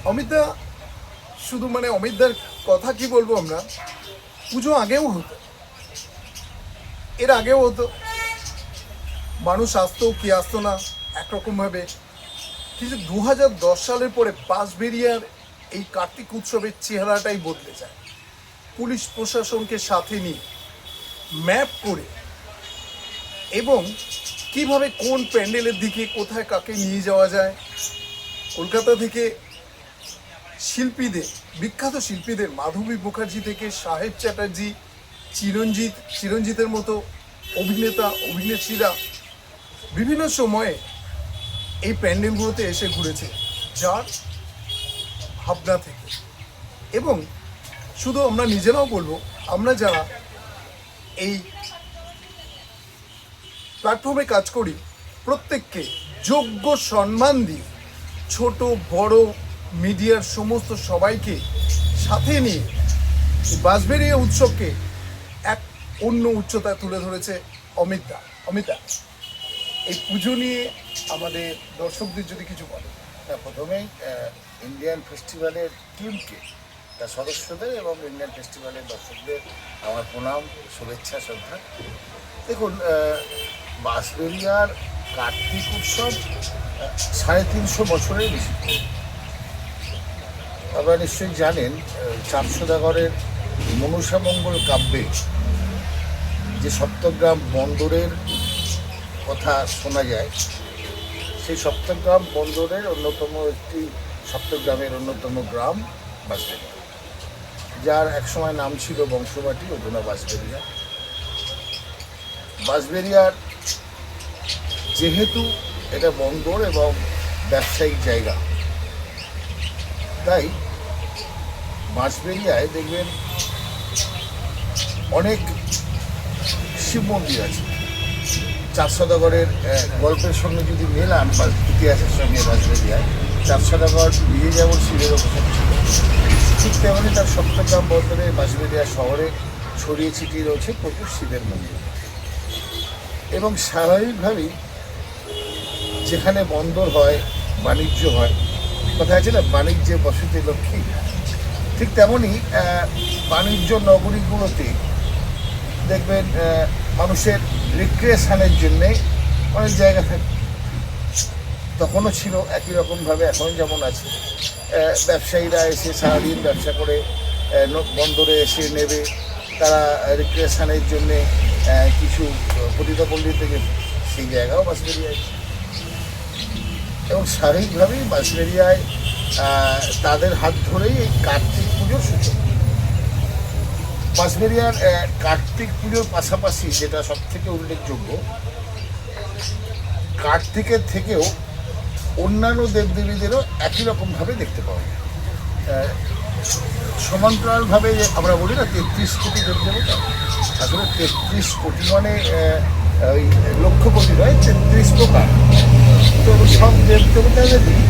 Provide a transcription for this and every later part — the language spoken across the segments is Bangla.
অমিতদা শুধু অমিতদার কথা কি বলবো, আমরা পুজো আগেও হতো, এর আগেও হতো, মানুষ আসতো কি আসতো না একরকমভাবে। কিন্তু 2010 সালের পরে বাঁশবেড়িয়ার এই কার্তিক উৎসবের চেহারাটাই বদলে যায়। পুলিশ প্রশাসনকে সাথে নিয়ে ম্যাপ করে এবং কিভাবে কোন প্যান্ডেলের দিকে কোথায় কাকে নিয়ে যাওয়া যায়, কলকাতা থেকে শিল্পীদের, বিখ্যাত শিল্পীদের মাধবী মুখার্জি থেকে সাহেব চ্যাটার্জি, চিরঞ্জিতের মতো অভিনেতা অভিনেত্রীরা বিভিন্ন সময়ে এই প্যান্ডেলগুলোতে এসে ঘুরেছে, যার ভাবনা থেকে। এবং শুধু আমরা নিজেরাও বলবো, আমরা যারা এই প্ল্যাটফর্মে কাজ করি প্রত্যেককে যোগ্য সম্মান দিয়ে, ছোট বড় মিডিয়ার সমস্ত সবাইকে সাথে নিয়ে বাঁশবেড়িয়া উৎসবকে এক অন্য উচ্চতায় তুলে ধরেছে অমিতা। এই পুজো নিয়ে আমাদের দর্শকদের যদি কিছু বলে। প্রথমেই ইন্ডিয়ান ফেস্টিভ্যালের টিমকে, তার সদস্যদের এবং ইন্ডিয়ান ফেস্টিভ্যালের দর্শকদের আমার প্রণাম, শুভেচ্ছা, শ্রদ্ধা। দেখুন, বাঁশবেড়িয়ার কার্তিক উৎসব 350 বছরের বেশি। আপনারা নিশ্চয়ই জানেন, চাঁদ সওদাগরের মনসামঙ্গল কাব্যে যে সপ্তগ্রাম বন্দরের কথা শোনা যায়, সেই সপ্তগ্রাম বন্দরের সপ্তগ্রামের অন্যতম গ্রাম বাঁশবেড়িয়া, যার একসময় নাম ছিল বংশবাটি, অধুনা বাঁশবেড়িয়া। বাঁশবেড়িয়ার যেহেতু এটা বন্দর এবং ব্যবসায়িক জায়গা, তাই বাঁশবেড়িয়ায় দেখবেন অনেক শিব মন্দির আছে। চাঁদ সওদাগরের গল্পের সঙ্গে যদি মেলান বা ইতিহাসের সঙ্গে, বাঁশবেড়িয়ায় চাঁদ সওদাগর নিজে যেমন শিবের অভিষেক ছিল, ঠিক তেমনি তার সপ্তগ্রাম বন্দরে বাঁশবেড়িয়া শহরে ছড়িয়ে ছিটিয়ে রয়েছে প্রচুর শিবের মন্দির। এবং স্বাভাবিকভাবেই যেখানে বন্দর হয়, বাণিজ্য হয়, কথা আছে না, বাণিজ্যে বসতি লক্ষ্মী, ঠিক তেমনই বাণিজ্য নগরীগুলোতে দেখবেন মানুষের রিক্রিয়েশনের জন্যে অনেক জায়গা থাকে। তখনও ছিল একই রকমভাবে, এখন যেমন আছে। ব্যবসায়ীরা এসে সারাদিন ব্যবসা করে বন্দরে এসে নেবে, তারা রিক্রিয়েশনের জন্যে কিছু পতিতাপল্লী থেকে সেই জায়গাও বাঁশবেড়িয়ায়। এবং স্বাভাবিকভাবেই বাঁশবেড়িয়ায় তাদের হাত ধরেই এই কার্তিক পুজোর সূচনা। বাঁশবেড়িয়ার কার্তিক পুজোর পাশাপাশি যেটা সবথেকে উল্লেখযোগ্য, কার্তিকের থেকেও অন্যান্য দেবদেবীদেরও একই রকমভাবে দেখতে পাওয়া যায়। সমান্তরালভাবে আমরা বলি না 33 কোটি দেবদেবতা, আসলে 33 কোটি মানে ওই লক্ষ কোটি নয়, 33 প্রকার। তো সব দেবদেবতাদেরই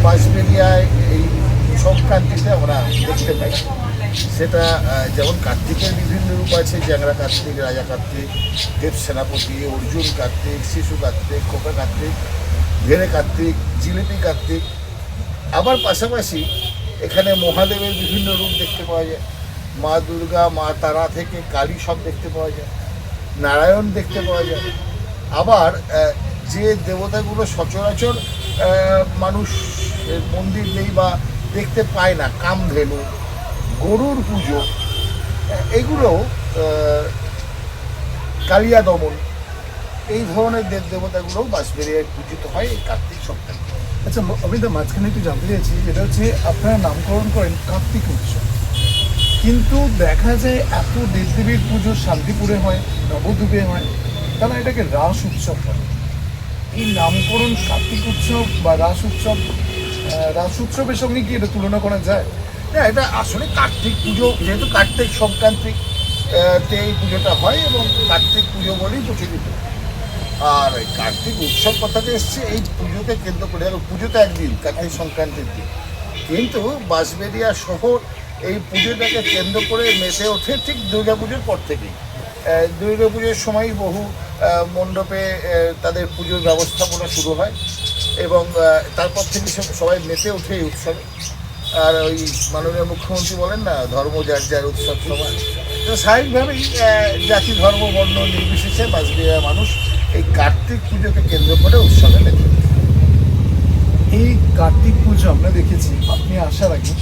বাঁশবেড়িয়ায় এই সংক্রান্তিতে আমরা দেখতে পাই। সেটা যেমন কার্তিকের বিভিন্ন রূপ আছে, জ্যাংরা কার্তিক, রাজা কার্তিক, দেব সেনাপতি, অর্জুন কার্তিক, শিশু কার্তিক, খোকা কার্তিক, ভেড়ে কার্তিক, জিলিপি কার্তিক। আবার পাশাপাশি এখানে মহাদেবের বিভিন্ন রূপ দেখতে পাওয়া যায়। মা দুর্গা, মা তারা থেকে কালী সব দেখতে পাওয়া যায়, নারায়ণ দেখতে পাওয়া যায়। আবার যে দেবতাগুলো সচরাচর মানুষ মন্দির নেই বা দেখতে পায় না, কামধেনু, গরুর পুজো, এগুলো কালিয়া দমন, এই ধরনের দেবদেবতাগুলোও বাঁশবেড়িয়ায় পূজিত হয় এই কার্তিক সপ্তাহে। আচ্ছা অমিতা, মাঝখানে একটু জানতে চাইছি, যেটা হচ্ছে আপনারা নামকরণ করেন কার্তিক উৎসব, কিন্তু দেখা যায় এত দেবদেবীর পুজো শান্তিপুরে হয়, নবদ্বীপে হয়, তারা এটাকে রাস উৎসব বলে। এই নামকরণ কার্তিক উৎসব বা রাস উৎসব, রাস উৎসবের সঙ্গে কি এটা তুলনা করা যায়? না, এটা আসলে কার্তিক পুজো, যেহেতু কার্তিক সংক্রান্তি তে এই পুজোটা হয় এবং কার্তিক পুজো বলেই প্রচলিত। আর এই কার্তিক উৎসব কথাতে এসছে এই পুজোকে কেন্দ্র করে, আর পুজোটা একদিন কার্তিক সংক্রান্তির দিন, কিন্তু বাঁশবেড়িয়া শহর এই পুজোটাকে কেন্দ্র করে মেতে ওঠে ঠিক দুর্গাপুজোর পর থেকেই। দুর্গাপুজোর সময় বহু মণ্ডপে তাদের পুজোর ব্যবস্থাপনা শুরু হয় এবং তারপর থেকে সবাই মেতে ওঠে এই উৎসবে। আর ওই মাননীয় মুখ্যমন্ত্রী বলেন না, ধর্ম যার যার উৎসব সবার, তো স্বাভাবিকভাবেই জাতি ধর্ম বর্ণ নির্বিশেষে বাঁশবেড়িয়ার মানুষ এই কার্তিক পুজোকে কেন্দ্র করে উৎসবে মেতে ওঠে। এই কার্তিক পুজো আমরা দেখেছি আপনি আসার আগে,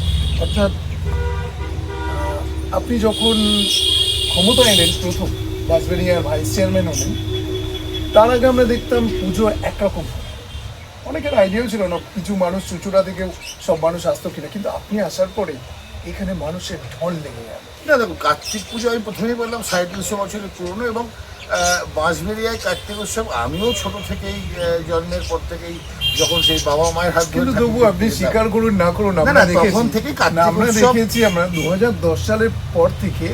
অর্থাৎ আপনি যখন ক্ষমতা এলেন প্রথম, বাঁশবেড়িয়ার ভাইস চেয়ারম্যান হলেন, তার আগে আমরা দেখতাম পুজো একরকম। অনেকের আইডিয়াও ছিল না, কিছু মানুষ চুচুড়া থেকেও সব মানুষ আসতো কিনা, কিন্তু আপনি আসার পরে এখানে মানুষের ঢল লেগে গেল। না দেখুন, কার্তিক পুজো আমি প্রথমেই বললাম 350 বছরের পুরনো, এবং বাঁশবেড়িয়ায় কার্তিক উৎসব আমিও ছোট থেকেই জন্মের পর থেকেই, যখন সেই বাবা মায়ের হাত ধরে, কিন্তু তবু আপনি স্বীকার করুন না করুন, না, আমরা তখন থেকেই কার্তিক আমরা উৎসব। দেখেছি আমরা 2010 সালের পর থেকে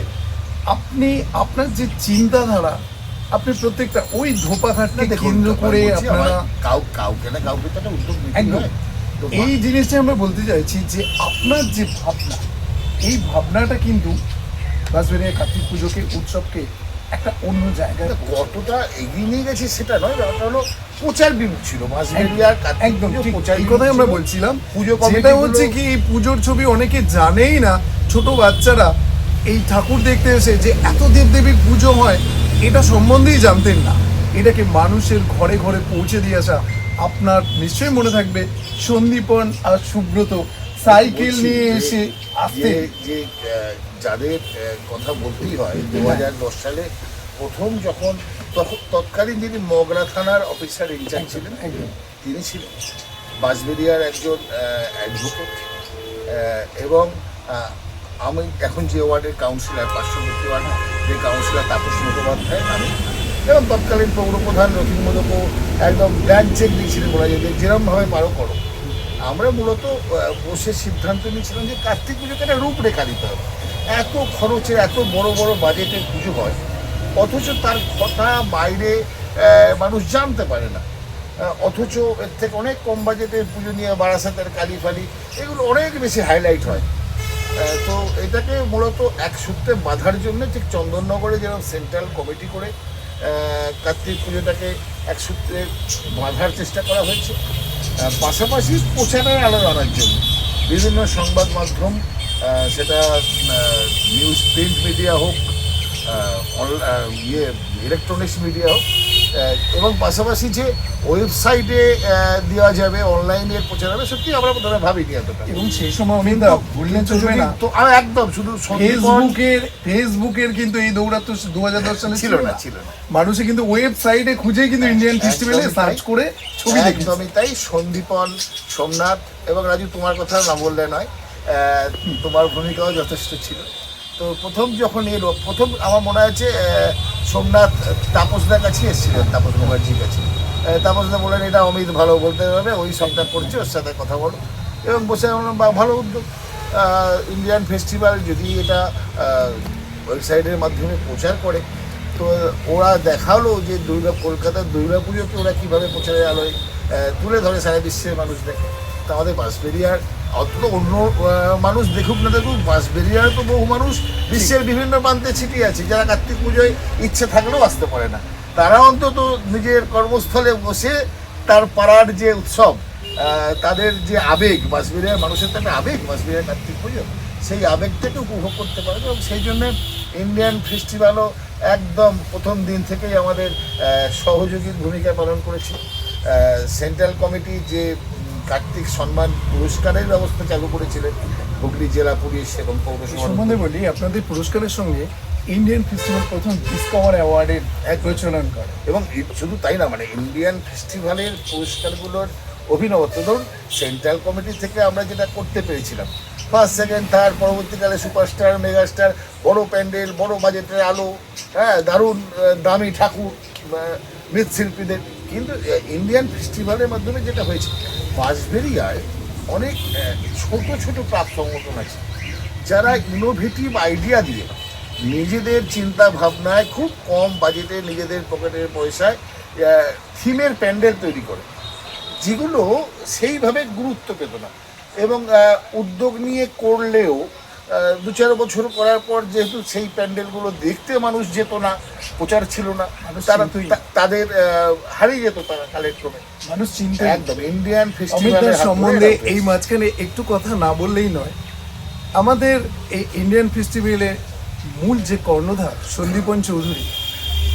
আপনি আপনার যে চিন্তাধারা, আপনি প্রত্যেকটা ওই ধোপাঘাটকে কেন্দ্র করে আপনারা কাউকে না কাউকে তো একটা উদ্যোগ নিতে একদম হয়। তো এই জিনিসটা আমরা বলতে চাইছি যে আপনার যে ভাবনা, এই ভাবনাটা কিন্তু বাঁশবেড়িয়া কার্তিক পুজোকে, উৎসবকে একটা অন্য জায়গায় কতটা এগিয়ে নিয়ে গেছে সেটা নয়, ব্যাপারটা হলো প্রচার বিমুখ ছিল বাঁশবেড়িয়ার কার্তিক একদম পুজো, ঠিক, প্রচার এই বিমুখ কথাই আমরা ছিল। বলছিলাম। পুজো যেটা কমিটিগুলো- হচ্ছে কি, এই পুজোর ছবি অনেকে জানেই না, ছোট বাচ্চারা এই ঠাকুর দেখতে এসে যে এত দেবদেবীর পুজো হয় এটা সম্বন্ধেই জানতেন না। এটাকে মানুষের ঘরে ঘরে পৌঁছে দিয়ে আসা, আপনার নিশ্চয়ই মনে থাকবে সন্দীপন আর সুব্রত সাইকেল বলছি নিয়ে যে- এসে আসতেন। যে যাদের কথা বলতেই হয়, 2010 সালে প্রথম যখন, তখন তৎকালীন যিনি মগরা থানার অফিসার ইনচার্জ ছিলেন, একদম। তিনি ছিলেন বাঁশবেড়িয়ার একজন অ্যাডভোকেট, এবং আমি এখন যে ওয়ার্ডের কাউন্সিলর, পার্শ্ববর্তী ওয়ার্ডের যে কাউন্সিলর তাপস মুখোপাধ্যায় আমি, এবং তৎকালীন পৌরপ্রধান রথীন মোদকও একদম ব্ল্যাঙ্ক চেক দিয়েছিলেন, বলা যায় যে যেরমভাবে পারো করো। আমরা মূলত বসে সিদ্ধান্ত নিয়েছিলাম যে কার্তিক পুজোকে একটা রূপরেখা দিতে হবে। এত খরচের, এত বড় বড় বাজেটের পুজো হয়, অথচ তার কথা বাইরে মানুষ জানতে পারে না। অথচ এর থেকে অনেক কম বাজেটের পুজো নিয়ে বারাসাতের কালী ফালি এগুলো অনেক বেশি হাইলাইট হয়। তো এটাকে মূলত এক সূত্রে বাঁধার জন্য ঠিক চন্দননগরে যেরকম সেন্ট্রাল কমিটি করে কার্তিক পুজোটাকে এক সূত্রে বাঁধার চেষ্টা করা হয়েছে। পাশাপাশি প্রচারের আলো আনার জন্য বিভিন্ন সংবাদ মাধ্যম, সেটা নিউজ প্রিন্ট মিডিয়া হোক, ইলেকট্রনিক্স মিডিয়া হোক, এবং পাশাপাশি যে ওয়েবসাইটে দেওয়া যাবে, অনলাইনে প্রচার হবে, সত্যি আমরা প্রথমে ভাবিনি এতটা। এবং সেই সময় অমিতা ভুললে চলবে না, তো একদম শুধু ফেসবুকের কিন্তু এই দৌড়াত্ম 2010 সালে ছিল না। মানুষে কিন্তু ওয়েবসাইটে খুঁজেই কিন্তু ইন্ডিয়ান ফেস্টিভ্যালে একদমই সার্চ তাই। করে ছবি দেখেছে। একদমই তাই। সন্দীপন, সোমনাথ এবং রাজু, তোমার কথা না বললে নয়, তোমার ভূমিকাও যথেষ্ট ছিল। তো প্রথম যখন এলো, প্রথম আমার মনে আছে সোমনাথ তাপসদার কাছে এসেছিলেন, তাপস মুখার্জির কাছে। তাপসদা বললেন এটা অমিত ভালো বলতে পারবে, ওই সবটা করছে, ওর সাথে কথা বলো। এবং বসে বললাম ভালো উদ্যোগ, ইন্ডিয়ান ফেস্টিভ্যাল যদি এটা ওয়েবসাইটের মাধ্যমে প্রচার করে, তো ওরা দেখালো যে কলকাতার দুর্গাপুজোকে ওরা কীভাবে প্রচারের আলোয় তুলে ধরে সারা বিশ্বের মানুষ দেখে। তা আমাদের বাঁশবেড়িয়ার অত অন্য মানুষ দেখুক না দেখুক, বাঁশবেড়িয়ার তো বহু মানুষ বিশ্বের বিভিন্ন প্রান্তে ছিটিয়ে আছে, যারা কার্তিক পুজোয় ইচ্ছে থাকলেও আসতে পারে না। তারা অন্তত নিজের কর্মস্থলে বসে তার পাড়ার যে উৎসব, তাদের যে আবেগ, বাঁশবেড়িয়ার মানুষের তো একটা আবেগ বাঁশবেড়িয়ার কার্তিক পুজো, সেই আবেগটাকে উপভোগ করতে পারবে। এবং সেই জন্যে ইন্ডিয়ান ফেস্টিভ্যালও একদম প্রথম দিন থেকেই আমাদের সহযোগীর ভূমিকা পালন করেছে। সেন্ট্রাল কমিটি যে কার্তিক সম্মান পুরস্কারের ব্যবস্থা চালু করেছিলেন, হুগলি জেলা পুলিশ এবং পৌরসভা সম্বন্ধে বলি, আপনাদের পুরস্কারের সঙ্গে ইন্ডিয়ান ফেস্টিভ্যাল প্রথম ডিসকভার অ্যাওয়ার্ডের প্রচলন করে। এবং শুধু তাই না, মানে ইন্ডিয়ান ফেস্টিভ্যালের পুরস্কারগুলোর অভিনবত্ব, ধরুন সেন্ট্রাল কমিটি থেকে আমরা যেটা করতে পেরেছিলাম, ফার্স্ট সেকেন্ড থার্ড, পরবর্তীকালে সুপারস্টার মেগাস্টার, বড় প্যান্ডেল, বড় বাজেটের আলো, হ্যাঁ, দারুণ দামি ঠাকুর, মৃৎশিল্পীদের। কিন্তু ইন্ডিয়ান ফেস্টিভ্যালের মাধ্যমে যেটা হয়েছে, বাঁশবেড়িয়ায় অনেক ছোট ছোট ক্লাব সংগঠন আছে যারা ইনোভেটিভ আইডিয়া দিয়ে নিজেদের চিন্তা ভাবনায় খুব কম বাজেটে নিজেদের পকেটের পয়সায় থিমের প্যান্ডেল তৈরি করে, যেগুলো সেইভাবে গুরুত্ব পেত না। এবং উদ্যোগ নিয়ে করলেও 2-4 বছর করার পর যেহেতু সেই প্যান্ডেলগুলো দেখতে মানুষ যেত না, প্রচার ছিল না, তারা তাদের হারিয়ে যেত তারা কালেক্ট্রমে। মানুষ চিন্তা একদম ইন্ডিয়ান অমিত ফেস্টিভ্যালের দার সম্বন্ধে এই মাঝখানে একটু কথা না বললেই নয়। আমাদের এই ইন্ডিয়ান ফেস্টিভ্যালের মূল যে কর্ণধার সন্দীপন চৌধুরী,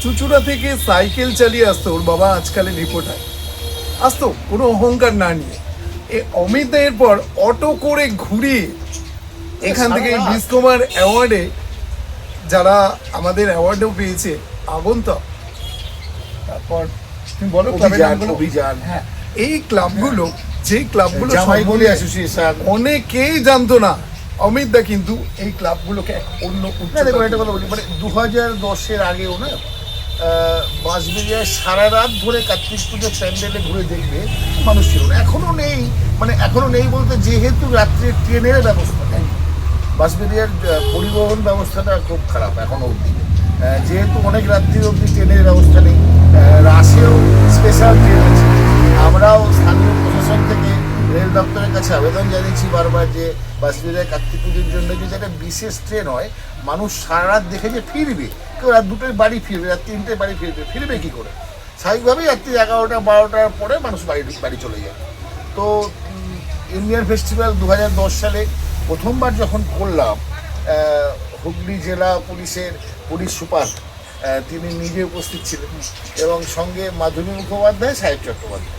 চুচুড়া থেকে সাইকেল চালিয়ে আসতো, ওর বাবা আজকালের রিপোর্টার, আসতো কোনো অহংকার না নিয়ে। এই অমিত দা এরপর অটো করে ঘুরিয়ে এখান থেকে বিশ্বকুমার অ্যাওয়ার্ডে, যারা আমাদের অ্যাওয়ার্ডও পেয়েছে, আগন্তক, তারপর তুমি বলো ক্লাবের নামগুলো। অভিযান, হ্যাঁ, এই ক্লাবগুলো, যে ক্লাবগুলো জামাইগুলি অ্যাসোসিয়েশন, অনেকেই জানতো না। অমিত দা কিন্তু এই ক্লাবগুলোকে এক অন্য দেখুন একটা কথা বলি, মানে 2010-এর আগেও না বাঁশবেড়িয়ায় সারা রাত ধরে কার্তিক পুজোর প্যান্ডেলে ঘুরে দেখবে মানুষ ছিল না। এখনো নেই, মানে এখনো নেই বলতে, যেহেতু রাত্রে ট্রেনের ব্যবস্থা নেই, বাঁশবেড়িয়ার পরিবহন ব্যবস্থাটা খুব খারাপ এখনো অবধি। যেহেতু অনেক রাত্রি অবধি ট্রেনের ব্যবস্থা নেই, রাশেও স্পেশাল ট্রেন আছে। আমরাও স্থানীয় প্রশাসন থেকে রেল দপ্তরের কাছে আবেদন জানিয়েছি বারবার যে বাঁশবেড়িয়ায় কার্তিক পুজোর জন্য যদি একটা বিশেষ ট্রেন হয়, মানুষ সারা রাত দেখে যে ফিরবে, কেউ রাত 2টোয় বাড়ি ফিরবে, রাত 3টোয় বাড়ি ফিরবে কী করে? স্বাভাবিকভাবেই রাত্রি 11টা-12টার পরে মানুষ বাড়ি চলে যায়। তো ইন্ডিয়ান ফেস্টিভ্যাল 2010 সালে প্রথমবার যখন করলাম, হুগলি জেলা পুলিশের পুলিশ সুপার তিনি নিজে উপস্থিত ছিলেন এবং সঙ্গে মাধবী মুখোপাধ্যায়, সাহেব চট্টোপাধ্যায়।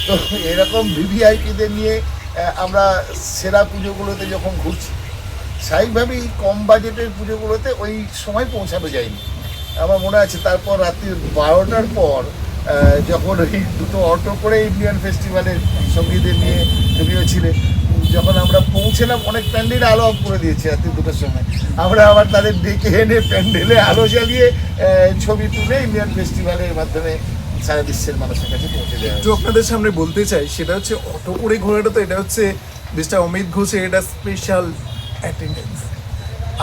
তো এরকম ভিভিআইপিদের নিয়ে আমরা সেরা পুজোগুলোতে যখন ঘুরছি, স্বাভাবিকভাবেই কম বাজেটের পুজোগুলোতে ওই সময় পৌঁছানো যায়নি। আমার মনে আছে তারপর রাত্রি 12টার পর যখন ওই দুটো অটো করে ইন্ডিয়ান ফেস্টিভ্যালের সঙ্গীদের নিয়ে তুমিও ছিলে, যখন আমরা পৌঁছলাম অনেক প্যান্ডেলে আলো অফ করে দিয়েছে রাত্রি 2টার সময়, আমরা আবার তাদের ডেকে এনে প্যান্ডেলে আলো জ্বালিয়ে ছবি তুলে ইন্ডিয়ান ফেস্টিভ্যালের মাধ্যমে সারা বিশ্বের মানুষের কাছে পৌঁছে দেওয়া। একটু আপনাদের সামনে বলতে চাই, সেটা হচ্ছে অটো করে ঘোরাটা, তো এটা হচ্ছে মিস্টার অমিত ঘোষের এটা স্পেশাল অ্যাটেন্ডেন্স।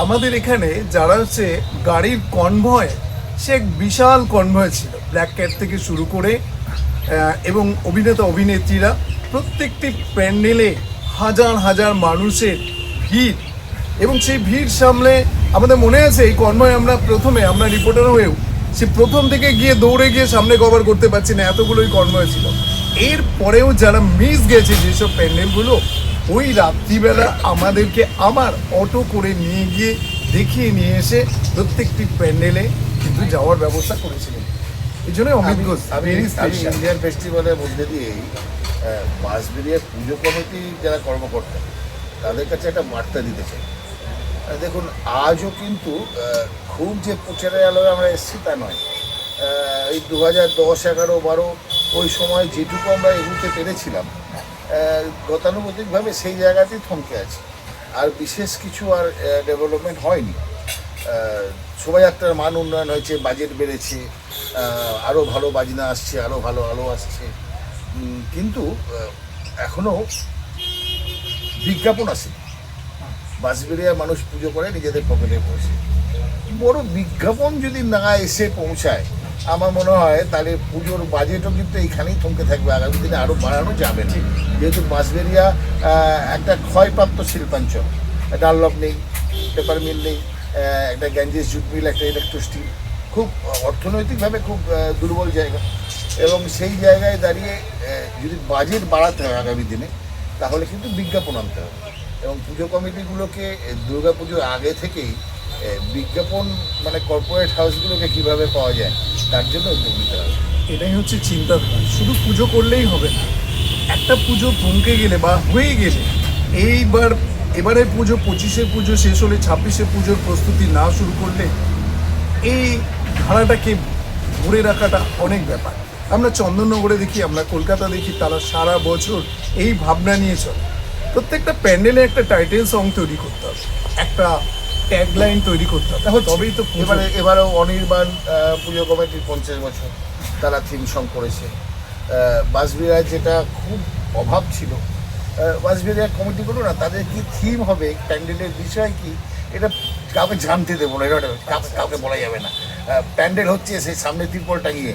আমাদের এখানে যারা হচ্ছে গাড়ির কনভয়, সে এক বিশাল কনভয় ছিল, ব্ল্যাক ক্যাট থেকে শুরু করে এবং অভিনেতা অভিনেত্রীরা, প্রত্যেকটি প্যান্ডেলে হাজার হাজার মানুষের ভিড়, এবং সেই ভিড় সামলে আমাদের মনে আছে এই কনভয় আমরা রিপোর্টার হয়েও সে প্রথম থেকে গিয়ে দৌড়ে গিয়ে সামনে কভার করতে পারছি না, এতগুলোই কনভয় ছিল। এরপরেও যারা মিস গেছে যেসব প্যান্ডেলগুলো, ওই রাত্রিবেলা আমাদেরকে আবার অটো করে নিয়ে গিয়ে দেখিয়ে নিয়ে এসে প্রত্যেকটি প্যান্ডেলে কিন্তু যাওয়ার ব্যবস্থা করেছিলেন। এই জন্য অমিত ঘোষ ইন্ডিয়ান ফেস্টিভ্যালের মধ্যে দিয়েই বাঁশবেড়িয়ার পুজো কমিটি যারা কর্মকর্তা, তাদের কাছে একটা বার্তা দিতে চাই। দেখুন, আজও কিন্তু খুব যে প্রচারের আলোয় আমরা এসেছি তা নয়। এই 2010, 11, 12 ওই সময় যেটুকু আমরা এগুতে পেরেছিলাম, গতানুগতিকভাবে সেই জায়গাতেই থমকে আছে, আর বিশেষ কিছু আর ডেভেলপমেন্ট হয়নি। শোভাযাত্রার মান উন্নয়ন হয়েছে, বাজেট বেড়েছে, আরও ভালো বাজনা আসছে, আরও ভালো আলো আসছে, কিন্তু এখনও বিজ্ঞাপন আসে। বাঁশবেড়িয়ার মানুষ পুজো করে নিজেদের পকেটে পৌঁছে, বড় বিজ্ঞাপন যদি না এসে পৌঁছায়, আমার মনে হয় তাহলে পুজোর বাজেটও কিন্তু এইখানেই থমকে থাকবে, আগামী দিনে আরও বাড়ানো যাবে না। যেহেতু বাঁশবেড়িয়া একটা ক্ষয়প্রাপ্ত শিল্পাঞ্চল, ডানলপ নেই, পেপার মিল নেই, একটা গ্যাঞ্জেস জুট মিল, একটা ইলেকট্রো স্টিল, খুব অর্থনৈতিকভাবে খুব দুর্বল জায়গা। এবং সেই জায়গায় দাঁড়িয়ে যদি বাজেট বাড়াতে হয় আগামী দিনে, তাহলে কিন্তু বিজ্ঞাপন আনতে হবে। এবং পুজো কমিটিগুলোকে দুর্গা পুজোর আগে থেকেই বিজ্ঞাপন, মানে কর্পোরেট হাউসগুলোকে কীভাবে পাওয়া যায় তার জন্য উদ্যোগ নিতে হবে। এটাই হচ্ছে চিন্তাধারা। শুধু পুজো করলেই হবে না, একটা পুজো থমকে গেলে বা হয়ে গেলে, এবারে পুজো 25-এর পুজো শেষ হলে 26-এর পুজোর প্রস্তুতি না শুরু করলে এই ধারাটাকে ধরে রাখাটা অনেক ব্যাপার। আমরা চন্দননগরে দেখি, আমরা কলকাতা দেখি, তারা সারা বছর এই ভাবনা নিয়ে চলে। প্রত্যেকটা প্যান্ডেলে একটা টাইটেল সং তৈরি করতে হবে, একটা ট্যাগলাইন তৈরি করতে হবে, তবেই তো পুজো। এবারেও অনির্বাণ পুজো কমিটির 50 বছর, তারা থিম সং করেছে। বাঁশবেড়িয়ায় যেটা খুব অভাব ছিল, বাঁশবেড়িয়া কমিটিগুলো না, তাদের কি থিম হবে, প্যান্ডেলের বিষয় কি, এটা কাউকে জানতে দেবো না, এটা কাউকে বলা যাবে না। প্যান্ডেল হচ্ছে সেই সামনে ত্রিপল টাঙিয়ে,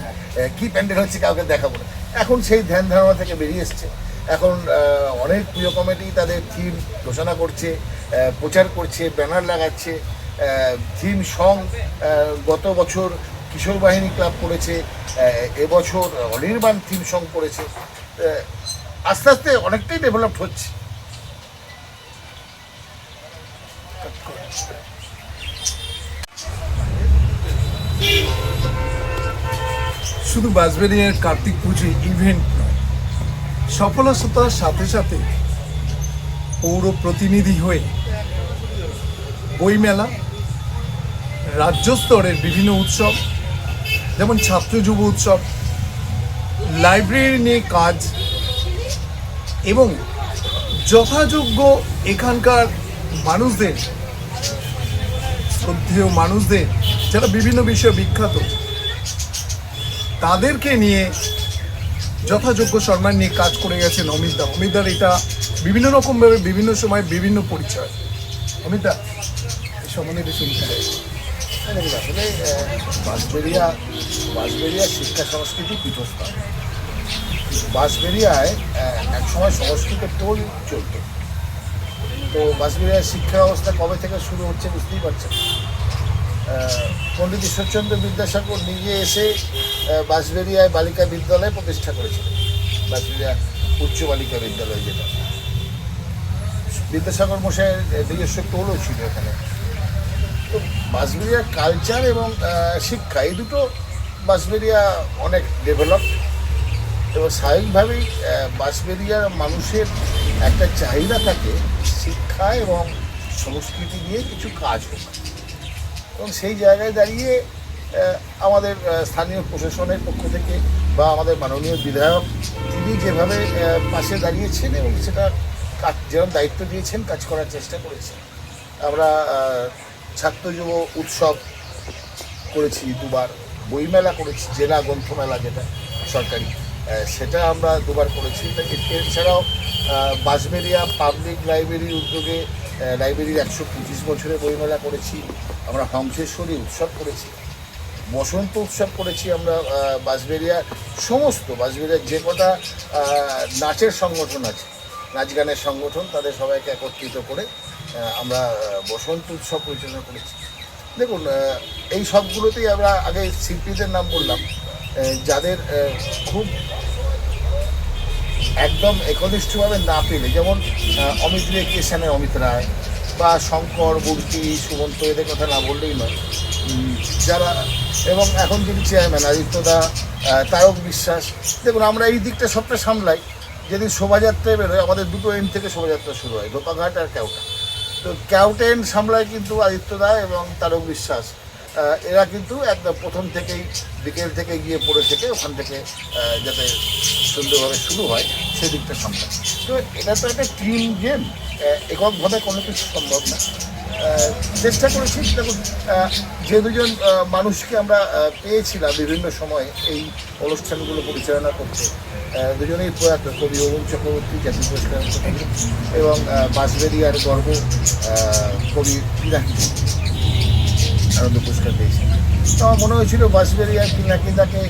কি প্যান্ডেল হচ্ছে কাউকে দেখাবো না। এখন সেই ধ্যান ধারণা থেকে বেরিয়ে এসছে। এখন অনেক পুজো কমিটি তাদের থিম ঘোষণা করছে, প্রচার করছে, ব্যানার লাগাচ্ছে। থিম সং গত বছর কিশোর বাহিনী ক্লাব করেছে, এবছর অনির্বাণ থিম সং করেছে। আস্তে আস্তে অনেকটাই ডেভেলপড হচ্ছে। শুধু বাঁশবেড়িয়ার কার্তিক পুজো ইভেন্ট নয়, সফলতার সাথে সাথে পৌর প্রতিনিধি হয়ে বইমেলা, রাজ্য স্তরের বিভিন্ন উৎসব যেমন ছাত্র যুব উৎসব, লাইব্রেরি নিয়ে কাজ এবং যথাযোগ্য এখানকার মানুষদের, শ্রদ্ধেয় মানুষদের যারা বিভিন্ন বিষয়ে বিখ্যাত, তাদেরকে নিয়ে যথাযোগ্য সম্মান নিয়ে কাজ করে গেছেন অমিতদা। অমিতদার এটা বিভিন্ন রকমভাবে বিভিন্ন সময় বিভিন্ন পরিচয়। অমিতদা এই সম্বন্ধে একটু শুনতে চাই। আসলে বাঁশবেড়িয়া শিক্ষা সংস্কৃতি পীঠস্থান। বাঁশবেড়িয়ায় একসময় সংস্কৃত টোল চলত। তো বাঁশবেড়িয়ার শিক্ষা ব্যবস্থা কবে থেকে শুরু হচ্ছে বুঝতেই পারছেন। পণ্ডিত ঈশ্বরচন্দ্র বিদ্যাসাগর নিজে এসে বাঁশবেড়িয়ায় বালিকা বিদ্যালয় প্রতিষ্ঠা করেছিলেন, বাঁশবেড়িয়া উচ্চ বালিকা বিদ্যালয়, যেটা বিদ্যাসাগর মশাইয়ের নিজস্ব টোলও ছিল এখানে। তো বাঁশবেড়িয়ার কালচার এবং শিক্ষা এই দুটো বাঁশবেড়িয়া অনেক ডেভেলপড, এবং স্বাভাবিকভাবেই বাঁশবেড়িয়ার মানুষের একটা চাহিদা থাকে শিক্ষা এবং সংস্কৃতি নিয়ে কিছু কাজ হোক। এবং সেই জায়গায় দাঁড়িয়ে আমাদের স্থানীয় প্রশাসনের পক্ষ থেকে বা আমাদের মাননীয় বিধায়ক তিনি যেভাবে পাশে দাঁড়িয়েছেন এবং সেটা যেরকম দায়িত্ব দিয়েছেন কাজ করার চেষ্টা করেছেন। আমরা ছাত্র যুব উৎসব করেছি দুবার, বইমেলা করেছি, জেলা গ্রন্থমেলা যেটা সরকারি, সেটা আমরা দুবার করেছি। এছাড়াও বাঁশবেড়িয়া পাবলিক লাইব্রেরির উদ্যোগে লাইব্রেরির 125 বছরের বইমেলা করেছি। আমরা হংসেশ্বরী উৎসব করেছি, বসন্ত উৎসব করেছি। আমরা বাঁশবেড়িয়ার বাঁশবেড়িয়ার যে কটা নাচের সংগঠন আছে, নাচ গানের সংগঠন, তাদের সবাইকে একত্রিত করে আমরা বসন্ত উৎসব পরিচালনা করেছি। দেখুন, এই সবগুলোতেই আমরা আগে শিল্পীদের নাম বললাম, যাদের খুব একদম একনিষ্ঠভাবে না পেলে, যেমন অমিত ক্রিয়েশনের অমিত রায় বা শঙ্কর মূর্তি, সুমন্ত, এদের কথা না বললেই নয়, যারা, এবং এখন যিনি চেয়ারম্যান আদিত্যদা, তারক বিশ্বাস। দেখুন, আমরা এই দিকটা সবটা সামলাই। যেদিন শোভাযাত্রায় বেরোয়, আমাদের দুটো এন্ড থেকে শোভাযাত্রা শুরু হয়, ধোপাঘাট আর কেওটা। তো কেওটা এন্ড সামলায় কিন্তু আদিত্যদা এবং তারক বিশ্বাস। এরা কিন্তু একদম প্রথম থেকেই বিকেল থেকে গিয়ে পড়ে থেকে ওখান থেকে যাতে সুন্দরভাবে শুরু হয় সেই দিকটা সামলায়। তো এটা তো একটা টিম গেম, এককভাবে কোনো কিছু সম্ভব না। চেষ্টা করেছি। দেখুন, যে দুজন মানুষকে আমরা পেয়েছিলাম বিভিন্ন সময়ে এই অনুষ্ঠানগুলো পরিচালনা করতে, দুজনেই প্রয়াত, কবি অরুণ চক্রবর্তী জাতীয় পুরস্কার এবং বাঁশবেড়িয়ার গর্ব কবি পিনাকি আনন্দ পুরস্কার পেয়েছি। তো আমার মনে হয়েছিল বাঁশবেড়িয়ার পিনাকিদাকে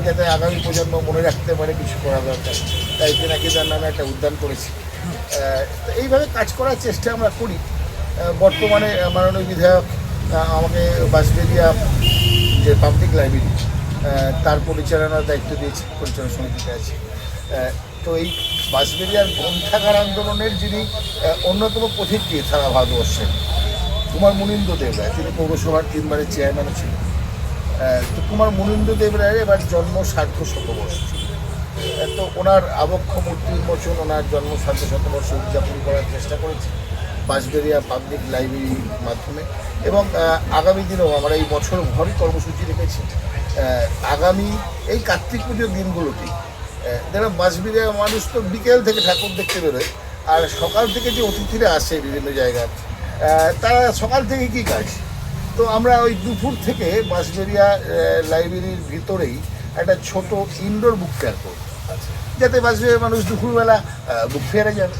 যাতে আগামী প্রজন্ম মনে রাখতে পারে কিছু করা দরকার, তাই পিনাকিদার নামে একটা উদ্যান করেছি। তো এইভাবে কাজ করার চেষ্টা আমরা করি। বর্তমানে মাননীয় বিধায়ক আমাকে বাঁশবেড়িয়া যে পাবলিক লাইব্রেরি তার পরিচালনার দায়িত্ব দিয়েছে, পরিচালনা সমিতিতে আছে। তো এই বাঁশবেড়িয়ার গ্রন্থাগার আন্দোলনের যিনি অন্যতম পথিকৃৎ সারা ভারতবর্ষের, কুমার মুনীন্দ্র দেব রায়, তিনি পৌরসভার 3 বারের চেয়ারম্যানও ছিলেন। তো কুমার মুনীন্দ্র দেব রায়ের এবার জন্ম 150 ছিল। তো ওনার আবক্ষ মূর্তি উন্মোচন, ওনার জন্ম 150 উদযাপন করার চেষ্টা করেছি বাঁশবেড়িয়া পাবলিক লাইব্রেরির মাধ্যমে। এবং আগামী দিনেও আমরা এই বছর ভরই কর্মসূচি রেখেছি। আগামী এই কার্তিক পুজোর দিনগুলোতেই দেখলাম বাঁশবেড়িয়ার মানুষ তো বিকেল থেকে ঠাকুর দেখতে বেরোয়, আর সকাল থেকে যে অতিথিরা আসে বিভিন্ন জায়গায়, তারা সকাল থেকে কি কাজ? তো আমরা ওই দুপুর থেকে বাঁশবেড়িয়া লাইব্রেরির ভিতরেই একটা ছোট ইনডোর বুক ফেয়ার করব, যাতে বাঁশবেড়িয়ার মানুষ দুপুরবেলা বুক ফেয়ারে যাবে,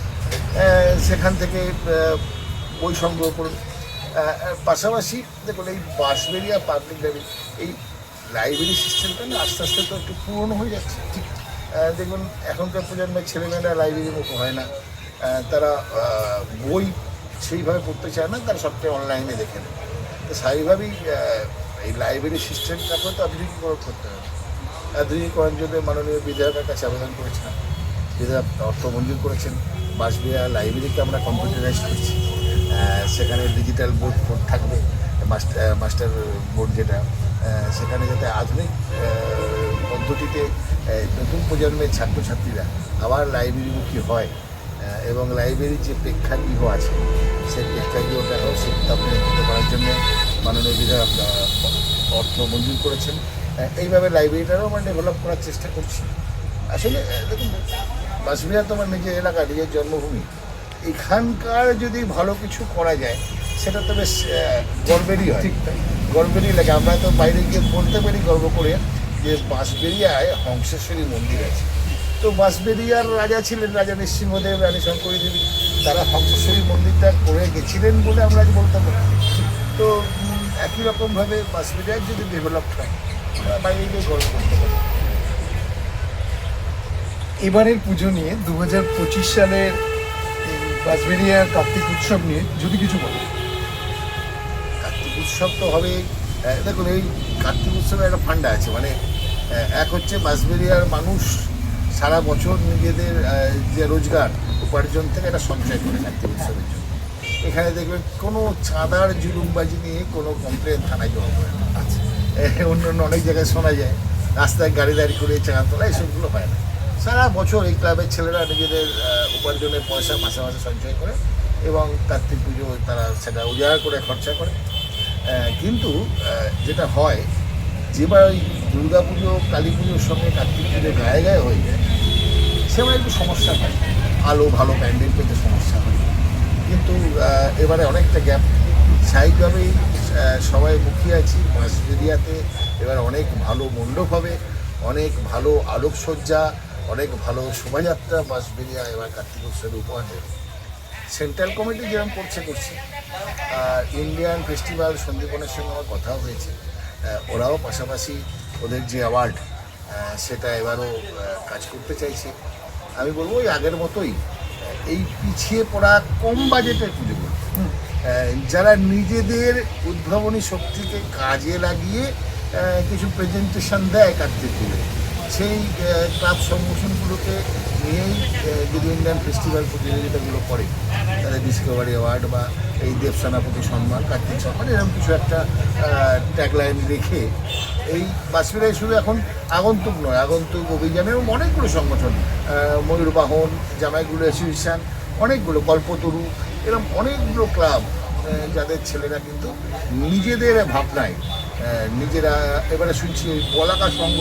সেখান থেকে বই সংগ্রহ করবে। পাশাপাশি দেখুন, এই বাঁশবেড়িয়া পাবলিক লাইব্রেরি, এই লাইব্রেরি সিস্টেমটা না আস্তে আস্তে তো একটু পুরনো হয়ে যাচ্ছে। ঠিক দেখুন, এখনকার প্রজন্মের ছেলেমেয়েরা লাইব্রেরির মতো হয় না, তারা বই সেইভাবে পড়তে চায় না, তারা সবটাই অনলাইনে দেখে নেয়। তো স্বাভাবিকভাবেই এই লাইব্রেরি সিস্টেমটাকে তো আধুনিকীকরণ করতে হবে। আধুনিকীকরণ জন্য মাননীয় বিধায়কের কাছে আবেদন করেছিলাম, বিধায়ক অর্থ মঞ্জুর করেছেন। বাঁশবেড়িয়া লাইব্রেরিকে আমরা কম্পিউটারাইজ করছি, সেখানে ডিজিটাল বোর্ড থাকবে, মাস্টার বোর্ড যেটা, সেখানে যাতে আধুনিক পদ্ধতিতে নতুন প্রজন্মের ছাত্রছাত্রীরা আবার লাইব্রেরিমুখী হয়, এবং লাইব্রেরির যে প্রেক্ষাগৃহ আছে সেই প্রেক্ষাগৃহটাকেও শিক্ষাপ্রতিষ্ঠিত করার জন্য মাননীয় বিধায়ক অর্থ মঞ্জুর করেছেন। এইভাবে লাইব্রেরিটারও আমরা ডেভেলপ করার চেষ্টা করছি। আসলে দেখুন, বাঁশবেড়িয়া তো আমার নিজের এলাকা, নিজের জন্মভূমি, এখানকার যদি ভালো কিছু করা যায় সেটা তো বেশ গর্বেরই হয়, গর্বেরই লাগে। আমরা তো বাইরে গিয়ে বলতে পারি গর্ব করে যে বাঁশবেড়িয়ায় হংসেশ্বরী মন্দির আছে। তো বাঁশবেড়িয়ার রাজা ছিলেন রাজা নৃসিংহদেব, রানী শঙ্করী দেবী, তারা হংসেশ্বরী মন্দিরটা করে গেছিলেন বলে আমরা আজ বলতে পারি। তো একই রকমভাবে বাঁশবেড়িয়ার যদি ডেভেলপ হয়, আমরা বাইরে গিয়ে গর্ব করতে পারি। এবারের পুজো নিয়ে 2025 সালের এই বাঁশবেড়িয়া কার্তিক উৎসব নিয়ে যদি কিছু বলো। কার্তিক উৎসব তো হবে, দেখুন এই কার্তিক উৎসবের একটা ফান্ডা আছে, মানে এক হচ্ছে বাঁশবেড়িয়ার মানুষ সারা বছর নিজেদের যে রোজগার উপার্জন থেকে একটা সঞ্চয় করে কার্তিক উৎসবের জন্য। এখানে দেখবেন কোনো চাঁদার জুলুমবাজি নিয়ে কোনো কমপ্লেন থানায় জমা পড়ে না। আচ্ছা, অন্য অন্য অনেক জায়গায় শোনা যায় রাস্তায় গাড়ি দাঁড়ি করে চাঁদা তোলা, এইসবগুলো হয় না। সারা বছর এই ক্লাবের ছেলেরা নিজেদের উপার্জনের পয়সা মাসে মাসে সঞ্চয় করে এবং কার্তিক পুজো তারা সেটা উজাড় করে খরচা করে। কিন্তু যেটা হয়, যেবার ওই দুর্গা পুজো কালী পুজোর সঙ্গে কার্তিক পুজো গায়ে গায়ে হয়ে যায়, সেবার একটু সমস্যা হয়, আলো ভালো প্যান্ডেল পেতে সমস্যা হয়। কিন্তু এবারে অনেকটা গ্যাপ, স্বাভাবিকভাবেই সবাই মুখিয়ে আছি। বাঁশবেড়িয়াতে এবার অনেক ভালো মণ্ডপ হবে, অনেক ভালো আলোকসজ্জা, অনেক ভালো শোভাযাত্রা বাঁশবেড়িয়া এবার কার্তিক উৎসবে উপহার দেবে। সেন্ট্রাল কমিটি যেরকম করছে, আর ইন্ডিয়ান ফেস্টিভ্যাল সন্দীপনের সঙ্গে আমার কথাও হয়েছে, ওরাও পাশাপাশি ওদের যে অ্যাওয়ার্ড সেটা এবারও কাজ করতে চাইছে। আমি বলবো ওই আগের মতোই এই পিছিয়ে পড়া কম বাজেটের পুজোগুলো, যারা নিজেদের উদ্ভাবনী শক্তিকে কাজে লাগিয়ে কিছু প্রেজেন্টেশন দেয় কার্তিক পুজো, সেই ক্লাব সংগঠনগুলোকে নিয়েই যদি ইন্ডিয়ান ফেস্টিভ্যাল প্রতিযোগিতাগুলো করে, তাদের ডিসকভারি অ্যাওয়ার্ড বা এই দেব সেনাপতি সম্মান, কার্তিক সম্মান, এরকম কিছু একটা ট্যাগলাইন রেখে এই বাঁশবেড়িয়ায় শুধু এখন আগন্তুক নয়, আগন্তুক অভিযানেও অনেকগুলো সংগঠন, ময়ূরবাহন, জামাইগুলো অ্যাসোসিয়েশন, অনেকগুলো কল্পতরু, এরকম অনেকগুলো ক্লাব, যাদের ছেলেরা কিন্তু নিজেদের ভাবনায় নিজেরা, এবারে শুনছি ওই বলাকা সংঘ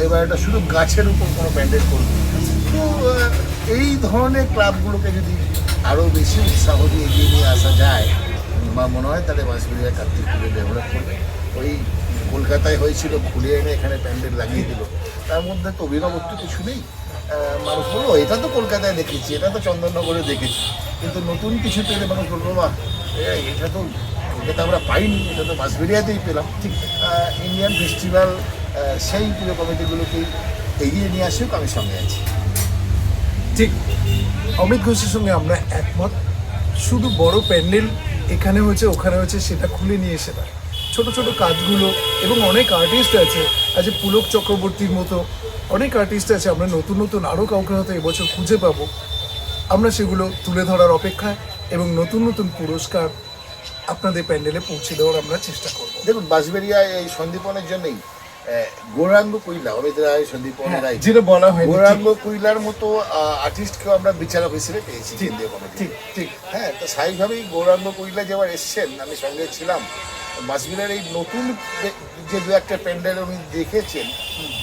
এবার এটা শুধু গাছের উপর কোনো ব্যান্ডেজ করবে। তো এই ধরনের ক্লাবগুলোকে যদি আরও বেশি উৎসাহ দিয়ে এগিয়ে নিয়ে আসা যায়, বা মনে হয় তাহলে বাঁশবেড়িয়া কার্তিক পুজো ডেভেলপ করবে। ওই কলকাতায় হয়েছিল, খুলে এনে এখানে প্যান্ডেল লাগিয়ে দিল, তার মধ্যে তো অভিনবত্ব কিছু নেই। মানুষ বললো এটা তো কলকাতায় দেখেছি, এটা তো চন্দননগরে দেখেছি, কিন্তু নতুন কিছু পেলে মানুষ বলবো বা এটা তো কলকাতা আমরা পাইনি, এটা তো বাঁশবেড়িয়াতেই পেলাম। ঠিক ইন্ডিয়ান ফেস্টিভ্যাল সেই পুজো কমিটিগুলোকেই এগিয়ে নিয়ে আসুক, আমি সঙ্গে আছি। ঠিক, অমিত ঘোষের সঙ্গে আমরা একমত। শুধু বড় প্যান্ডেল এখানে হচ্ছে ওখানে হচ্ছে সেটা খুলে নিয়ে এসে না, ছোট ছোট কাজগুলো, এবং অনেক আর্টিস্ট আছে, আজ পুলক চক্রবর্তীর মতো অনেক আর্টিস্ট আছে, আমরা নতুন নতুন আরও কাউকে হয়তো এবছর খুঁজে পাবো। আমরা সেগুলো তুলে ধরার অপেক্ষায় এবং নতুন নতুন পুরস্কার আপনাদের প্যান্ডেলে পৌঁছে দেওয়ার আমরা চেষ্টা করব। দেখুন, বাঁশবেড়িয়ায় এই সন্দীপনের জন্যই গৌরাঙ্গ কুইলা, অমিত রায়, সন্দীপন রায়, যেটা বলা হয় গৌরাঙ্গ কুইলার মতো আর্টিস্টকেও আমরা বিচারক হিসেবে পেয়েছি কেন্দ্রীয় কমিটি। ঠিক ঠিক, হ্যাঁ, তো স্বাভাবিকভাবেই গৌরাঙ্গ কুইলা যেবার এসছেন, আমি সঙ্গে ছিলাম, বাঁশবেড়িয়ার এই নতুন যে দু একটা প্যান্ডেল উনি দেখেছেন,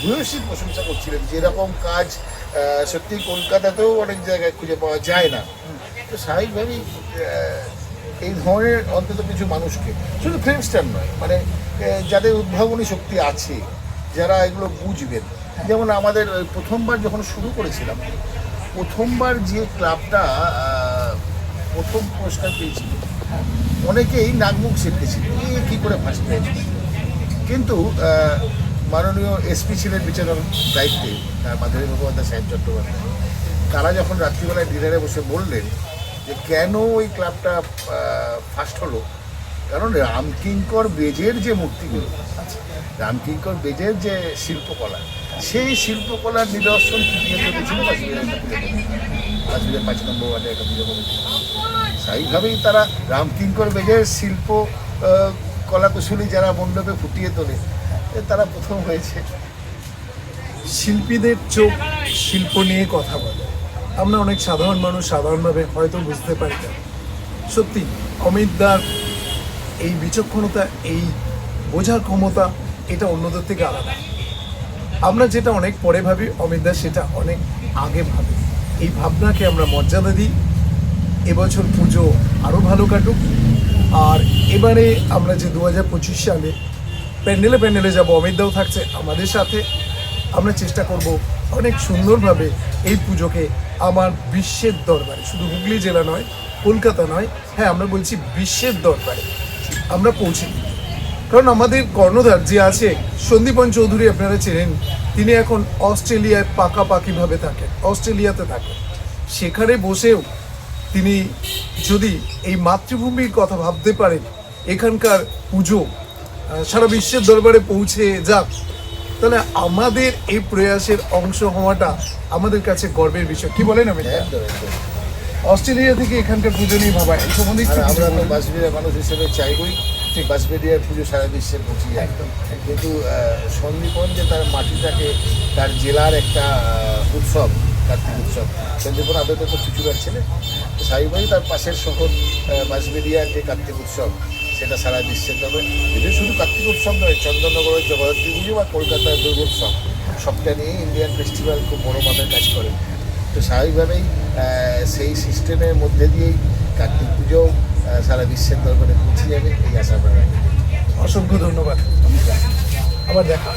ভূয়সী প্রশংসা করছিলেন, যেরকম কাজ সত্যি কলকাতাতেও অনেক জায়গায় খুঁজে পাওয়া যায় না। তো স্বাভাবিকভাবেই এই ধরনের অন্তত কিছু মানুষকে, শুধু ফিল্ম স্টার নয়, মানে যাদের উদ্ভাবনী শক্তি আছে, যারা এগুলো বুঝবেন। যেমন আমাদের ওই প্রথমবার যখন শুরু করেছিলাম, প্রথমবার যে ক্লাবটা প্রথম পুরস্কার পেয়েছিল, অনেকেই নাকমুখ শিখতেছিল কী করে ফার্স্ট পেয়েছে। কিন্তু মাননীয় এসপি ছিলেন বিচারক দায়িত্বে, মাধুরী মুখোপাধ্যায়, সাহেব চট্টোপাধ্যায়, তারা যখন রাত্রিবেলায় ডিনারে বসে বললেন যে কেন ওই ক্লাবটা ফার্স্ট হলো, কারণ রামকিঙ্কর বেজের যে মূর্তিগুলো, রামকিঙ্কর বেজের যে শিল্পকলা, সেই শিল্পকলার নিদর্শন ফুটিয়ে তুলেছিল কাশ্মীরের 5 নম্বর ওয়ার্ডে একটা পুজো কমিটি। স্বাভাবিকভাবেই তারা রামকিঙ্কর বেজের শিল্প কলাকুশলী যারা মণ্ডপে ফুটিয়ে তোলে, তারা প্রথম হয়েছে। শিল্পীদের চোখ শিল্প নিয়ে কথা বলে, আমরা অনেক সাধারণ মানুষ সাধারণভাবে হয়তো বুঝতে পারি না। সত্যি অমিতদার এই বিচক্ষণতা, এই বোঝার ক্ষমতা, এটা অন্যদের থেকে আলাদা। আমরা যেটা অনেক পরে ভাবি, অমিতদার সেটা অনেক আগে ভাবে। এই ভাবনাকে আমরা মর্যাদা দিই। এবছর পুজো আরও ভালো কাটুক। আর এবারে আমরা যে 2025 সালে প্যান্ডেলে যাব, অমিতদাও থাকছে আমাদের সাথে। আমরা চেষ্টা করব অনেক সুন্দরভাবে এই পুজোকে আমার বিশ্বের দরবারে, শুধু হুগলি জেলা নয়, কলকাতা নয়, হ্যাঁ আমরা বলছি বিশ্বের দরবারে আমরা পৌঁছে দিই। কারণ আমাদের কর্ণধার যে আছে সন্দীপন চৌধুরী, আপনারা চেনেন, তিনি এখন অস্ট্রেলিয়ায় পাকাপাকিভাবে থাকেন, অস্ট্রেলিয়াতে থাকেন। সেখানে বসেও তিনি যদি এই মাতৃভূমির কথা ভাবতে পারেন, এখানকার পুজো সারা বিশ্বের দরবারে পৌঁছে যাক, তাহলে আমাদের এই প্রয়াসের অংশ হওয়াটা আমাদের কাছে গর্বের বিষয়। কি বলেন আমি? অস্ট্রেলিয়া থেকে এখানকার পুজো নিয়ে ভাবা, এই সম্বন্ধে আমরা তো বাঁশবেড়িয়ার মানুষ হিসেবে চাইবই ঠিক বাঁশবেড়িয়ার পুজো সারা বিশ্বে পৌঁছে যায়। কিন্তু সন্দীপন যে তার মাটিটাকে, তার জেলার একটা উৎসব, কার্তিক উৎসব, সন্দীপন আদতে তো চুচুড়ার ছেলে, তো স্বাভাবিকভাবেই তার পাশের শহর বাঁশবেড়িয়ার যে কার্তিক উৎসব, সেটা সারা বিশ্বের তবে যদিও শুধু কার্তিক উৎসব নয়, চন্দননগরের জগদ্ধাত্রী পুজো বা কলকাতার দুর্গোৎসব, সবটা নিয়ে ইন্ডিয়ান ফেস্টিভ্যাল খুব বড় মাপের কাজ করে। তো স্বাভাবিকভাবেই সেই সিস্টেমের মধ্যে দিয়েই কার্তিক পুজো সারা বিশ্বের দরবারে পৌঁছে যাবে, এই আশা করা। অসংখ্য ধন্যবাদ, আবার দেখা।